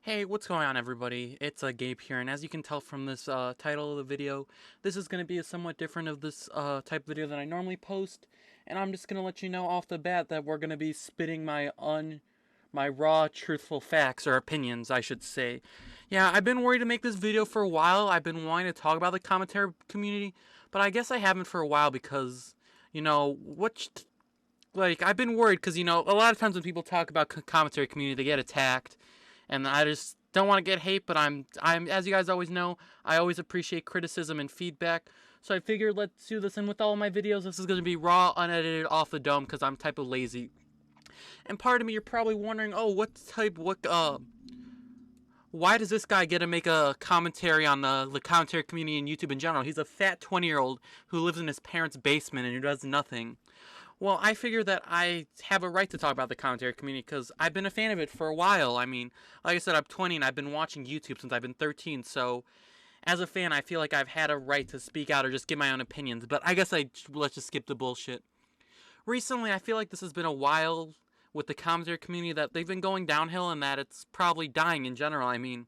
Hey, what's going on, everybody? It's Gabe here, and as you can tell from this title of the video, this is going to be a somewhat different of this type of video than I normally post, and I'm just going to let you know off the bat that we're going to be spitting my raw, truthful facts, or opinions, I should say. Yeah, I've been worried to make this video for a while. I've been wanting to talk about the commentary community, but I guess I haven't for a while because, I've been worried because, a lot of times when people talk about commentary community, they get attacked, and I just don't want to get hate. But I'm as you guys always know, I always appreciate criticism and feedback. So I figured let's do this. And with all of my videos, this is going to be raw, unedited, off the dome because I'm type of lazy. And part of me, you're probably wondering, oh, why does this guy get to make a commentary on the commentary community and YouTube in general? He's a fat 20-year-old who lives in his parents' basement and who does nothing. Well, I figure that I have a right to talk about the commentary community because I've been a fan of it for a while. I mean, like I said, I'm 20 and I've been watching YouTube since I've been 13, so as a fan, I feel like I've had a right to speak out or just give my own opinions, but I guess let's just skip the bullshit. Recently, I feel like this has been a while with the commentary community that they've been going downhill and that it's probably dying in general. I mean,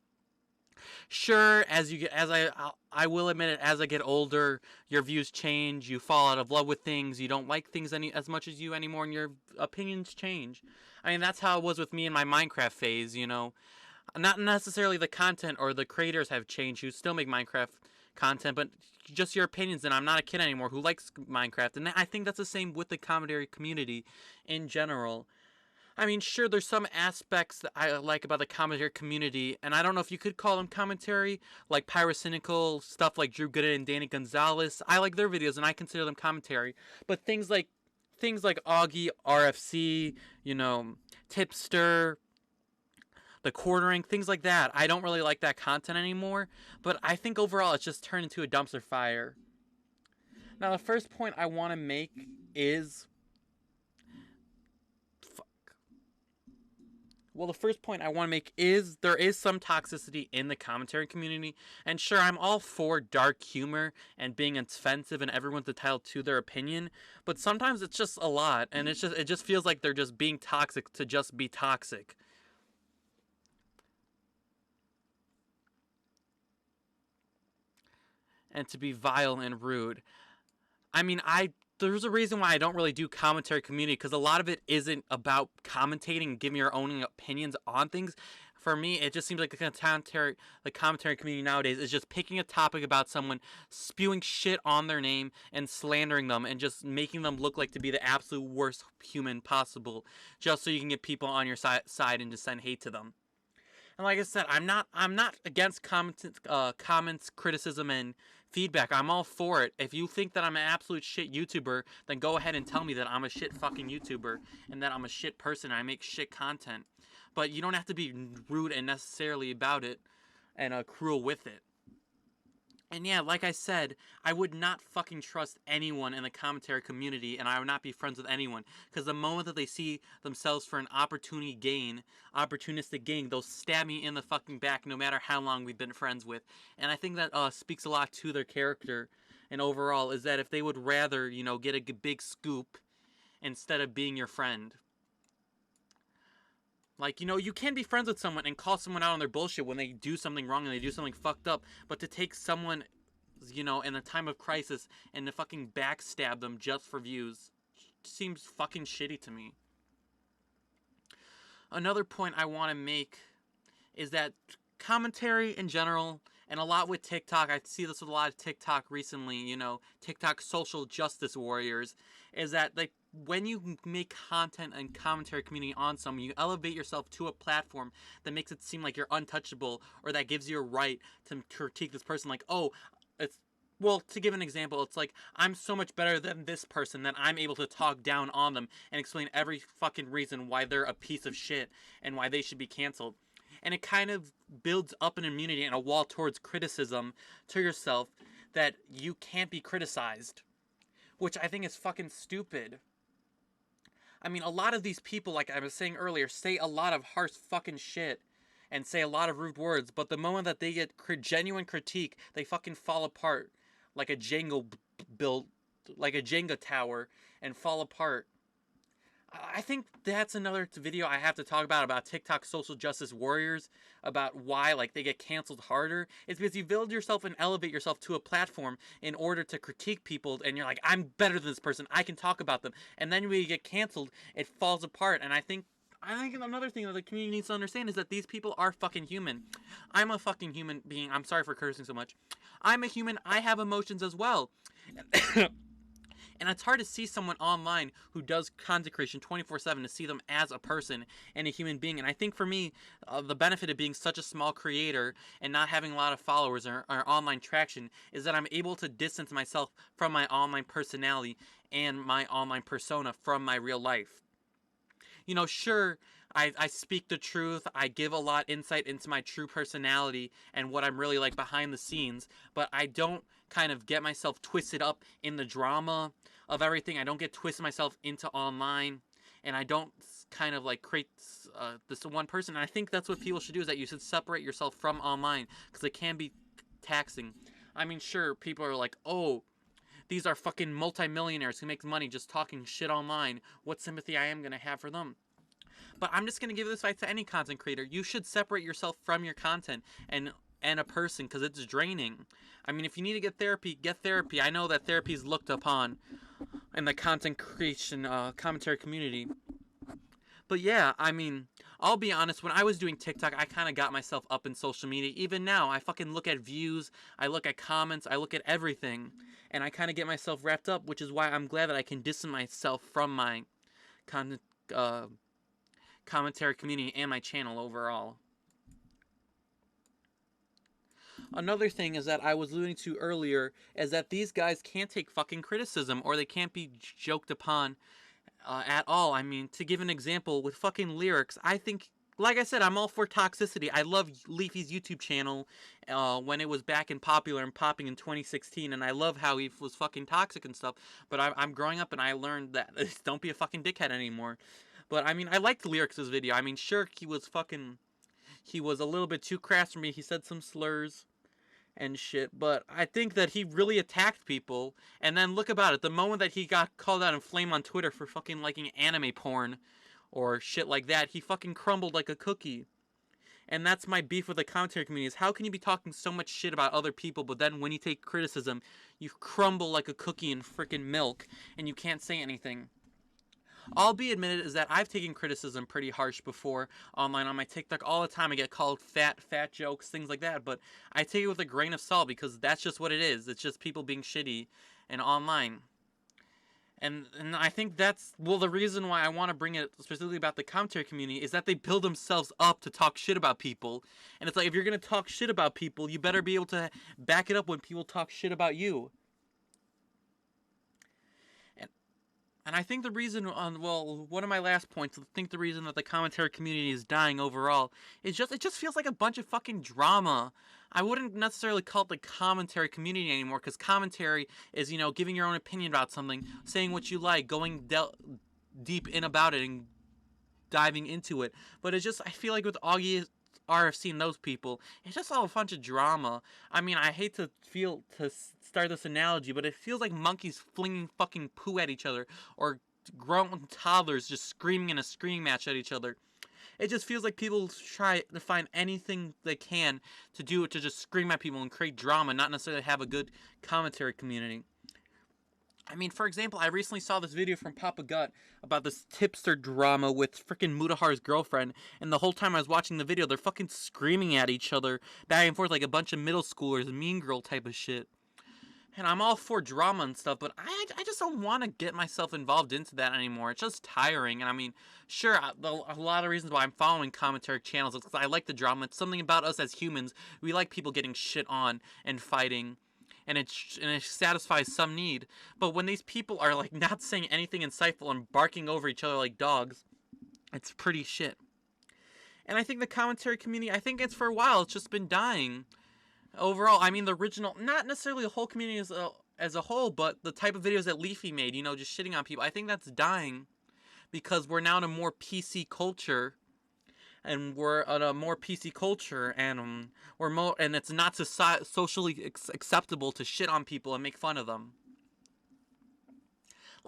sure, I will admit it, as I get older, your views change, you fall out of love with things, you don't like things as much as you anymore, and your opinions change. I mean, that's how it was with me in my Minecraft phase. Not necessarily the content or the creators have changed who still make Minecraft content, but just your opinions. And I'm not a kid anymore who likes Minecraft, and I think that's the same with the commentary community in general. I mean, sure, there's some aspects that I like about the commentary community, and I don't know if you could call them commentary, like Pyrocynical, stuff like Drew Gooden and Danny Gonzalez. I like their videos, and I consider them commentary. But things like Augie, RFC, Tipster, the quartering, things like that, I don't really like that content anymore. But I think overall it's just turned into a dumpster fire. Now, the first point I want to make is Well, the first point I want to make is there is some toxicity in the commentary community. And sure, I'm all for dark humor and being offensive and everyone's entitled to their opinion, but sometimes it's just a lot and it just feels like they're just being toxic to just be toxic. And to be vile and rude. I mean, there's a reason why I don't really do commentary community because a lot of it isn't about commentating and giving your own opinions on things. For me, it just seems like the commentary community nowadays is just picking a topic about someone, spewing shit on their name and slandering them and just making them look like to be the absolute worst human possible, just so you can get people on your side and just send hate to them. And like I said, I'm not against comments, criticism, and feedback. I'm all for it. If you think that I'm an absolute shit YouTuber, then go ahead and tell me that I'm a shit fucking YouTuber and that I'm a shit person and I make shit content. But you don't have to be rude and necessarily about it and cruel with it. And yeah, like I said, I would not fucking trust anyone in the commentary community, and I would not be friends with anyone. Because the moment that they see themselves for an opportunistic gain, they'll stab me in the fucking back no matter how long we've been friends with. And I think that speaks a lot to their character. And overall, is that if they would rather, get a big scoop instead of being your friend. Like, you can be friends with someone and call someone out on their bullshit when they do something wrong and they do something fucked up, but to take someone, in a time of crisis and to fucking backstab them just for views seems fucking shitty to me. Another point I want to make is that commentary in general, and a lot with TikTok, I see this with a lot of TikTok recently, TikTok social justice warriors, is that like when you make content and commentary community on someone, you elevate yourself to a platform that makes it seem like you're untouchable or that gives you a right to critique this person like, oh, it's well, to give an example, it's like, I'm so much better than this person that I'm able to talk down on them and explain every fucking reason why they're a piece of shit and why they should be canceled. And it kind of builds up an immunity and a wall towards criticism to yourself that you can't be criticized, which I think is fucking stupid. I mean, a lot of these people, like I was saying earlier, say a lot of harsh fucking shit and say a lot of rude words, but the moment that they get genuine critique, they fucking fall apart like a Jenga build, like a Jenga tower, and fall apart. I think that's another video I have to talk about TikTok social justice warriors, about why like they get canceled harder. It's because you build yourself and elevate yourself to a platform in order to critique people, and you're like, I'm better than this person, I can talk about them. And then when you get canceled, it falls apart. And I think another thing that the community needs to understand is that these people are fucking human. I'm a fucking human being. I'm sorry for cursing so much. I'm a human. I have emotions as well. And it's hard to see someone online who does content creation 24/7 to see them as a person and a human being. And I think for me, the benefit of being such a small creator and not having a lot of followers or online traction is that I'm able to distance myself from my online personality and my online persona from my real life. Sure, I speak the truth. I give a lot insight into my true personality and what I'm really like behind the scenes, but I don't kind of get myself twisted up in the drama of everything. I don't get twisted myself into online, and I don't kind of like create this one person. And I think that's what people should do, is that you should separate yourself from online, because it can be taxing. I mean, sure, people are like, oh, these are fucking multimillionaires who make money just talking shit online. What sympathy I am going to have for them? But I'm just going to give this advice to any content creator. You should separate yourself from your content and a person, because it's draining. I mean, if you need to get therapy, get therapy. I know that therapy is looked upon in the content creation commentary community. But yeah, I mean, I'll be honest, when I was doing TikTok, I kind of got myself up in social media. Even now, I fucking look at views, I look at comments, I look at everything. And I kind of get myself wrapped up, which is why I'm glad that I can distance myself from my content, commentary community and my channel overall. Another thing is that I was alluding to earlier is that these guys can't take fucking criticism, or they can't be joked upon at all. I mean, to give an example, with fucking lyrics, I think, like I said, I'm all for toxicity. I love Leafy's YouTube channel when it was back and popular and popping in 2016, and I love how he was fucking toxic and stuff. But I'm growing up and I learned that don't be a fucking dickhead anymore. But I mean, I liked the lyrics of his video. I mean, sure, he was a little bit too crass for me. He said some slurs and shit, but I think that he really attacked people. And then look about it, the moment that he got called out and flamed on Twitter for fucking liking anime porn or shit like that, he fucking crumbled like a cookie. And that's my beef with the commentary community, is how can you be talking so much shit about other people, but then when you take criticism, you crumble like a cookie in freaking milk and you can't say anything. I'll be admitted is that I've taken criticism pretty harsh before online on my TikTok all the time. I get called fat jokes, things like that, but I take it with a grain of salt, because that's just what it is. It's just people being shitty and online. And I think that's, well, the reason why I want to bring it specifically about the commentary community is that they build themselves up to talk shit about people. And it's like, if you're going to talk shit about people, you better be able to back it up when people talk shit about you. And I think the reason, one of my last points, I think the reason that the commentary community is dying overall is it just feels like a bunch of fucking drama. I wouldn't necessarily call it the commentary community anymore, because commentary is, giving your own opinion about something, saying what you like, going deep in about it and diving into it. But it's just, I feel like with Augie, RFC and those people, it's just all a bunch of drama. I mean, I hate to start this analogy, but it feels like monkeys flinging fucking poo at each other, or grown toddlers just screaming in a screaming match at each other. It just feels like people try to find anything they can to do it, to just scream at people and create drama, not necessarily have a good commentary community. I mean, for example, I recently saw this video from Papa Gut about this tipster drama with frickin' Mudahar's girlfriend, and the whole time I was watching the video, they're fucking screaming at each other back and forth like a bunch of middle schoolers, Mean Girl type of shit. And I'm all for drama and stuff, but I just don't want to get myself involved into that anymore. It's just tiring. And I mean, sure, a lot of reasons why I'm following commentary channels is because I like the drama. It's something about us as humans. We like people getting shit on and fighting. And it satisfies some need. But when these people are like not saying anything insightful and barking over each other like dogs, it's pretty shit. And I think the commentary community, I think it's for a while, it's just been dying. Overall, I mean, the original, not necessarily the whole community as a whole, but the type of videos that Leafy made, just shitting on people, I think that's dying. Because we're now in a more PC culture. And we're at a more PC culture, and and it's not socially acceptable to shit on people and make fun of them.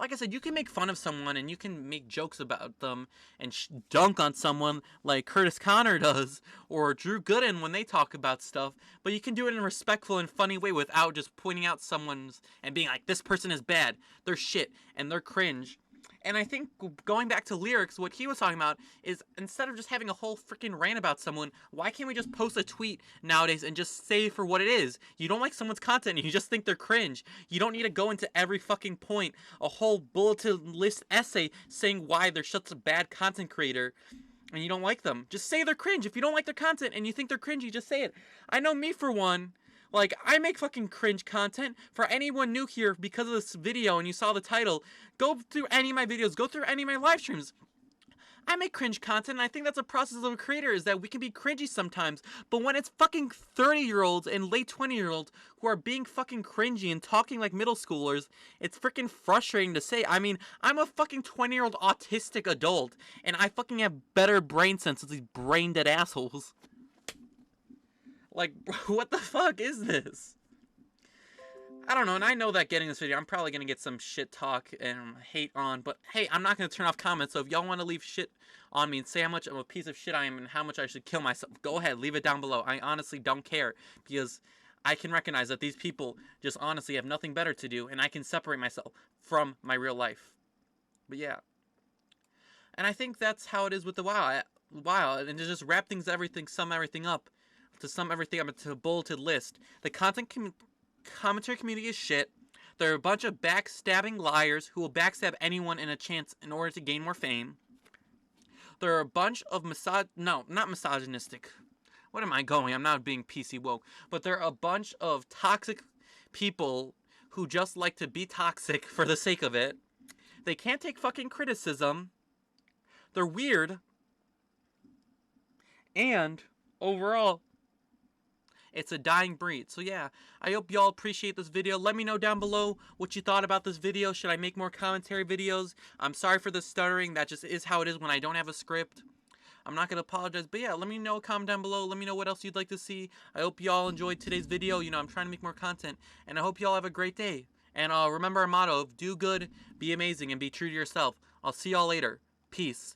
like I said, you can make fun of someone and you can make jokes about them and dunk on someone like Curtis Connor does or Drew Gooden when they talk about stuff, but you can do it in a respectful and funny way without just pointing out someone's and being like, this person is bad, they're shit, and they're cringe. And I think going back to lyrics, what he was talking about is instead of just having a whole freaking rant about someone, why can't we just post a tweet nowadays and just say for what it is? You don't like someone's content and you just think they're cringe. You don't need to go into every fucking point, a whole bulleted list essay saying why they're such a bad content creator and you don't like them. Just say they're cringe. If you don't like their content and you think they're cringy, just say it. I know me for one. Like, I make fucking cringe content. For anyone new here because of this video and you saw the title, go through any of my videos, go through any of my live streams. I make cringe content, and I think that's a process of a creator, is that we can be cringy sometimes. But when it's fucking 30-year-olds and late 20-year-olds who are being fucking cringy and talking like middle schoolers, it's freaking frustrating to say. I mean, I'm a fucking 20-year-old autistic adult, and I fucking have better brain sense than these brain-dead assholes. Like, what the fuck is this? I don't know, and I know that getting this video, I'm probably going to get some shit talk and hate on, but hey, I'm not going to turn off comments, so if y'all want to leave shit on me and say how much of a piece of shit I am and how much I should kill myself, go ahead, leave it down below. I honestly don't care, because I can recognize that these people just honestly have nothing better to do, and I can separate myself from my real life. But yeah. And I think that's how it is with the WoW, and to just wrap things, sum everything up into a bulleted list. The commentary community is shit. They're a bunch of backstabbing liars who will backstab anyone in a chance in order to gain more fame. They're a bunch of not misogynistic. What am I going? I'm not being PC woke. But they're a bunch of toxic people who just like to be toxic for the sake of it. They can't take fucking criticism. They're weird. And overall, it's a dying breed. So yeah, I hope y'all appreciate this video. Let me know down below what you thought about this video. Should I make more commentary videos? I'm sorry for the stuttering. That just is how it is when I don't have a script. I'm not going to apologize. But yeah, let me know, comment down below. Let me know what else you'd like to see. I hope y'all enjoyed today's video. You know, I'm trying to make more content. And I hope y'all have a great day. And remember our motto of do good, be amazing, and be true to yourself. I'll see y'all later. Peace.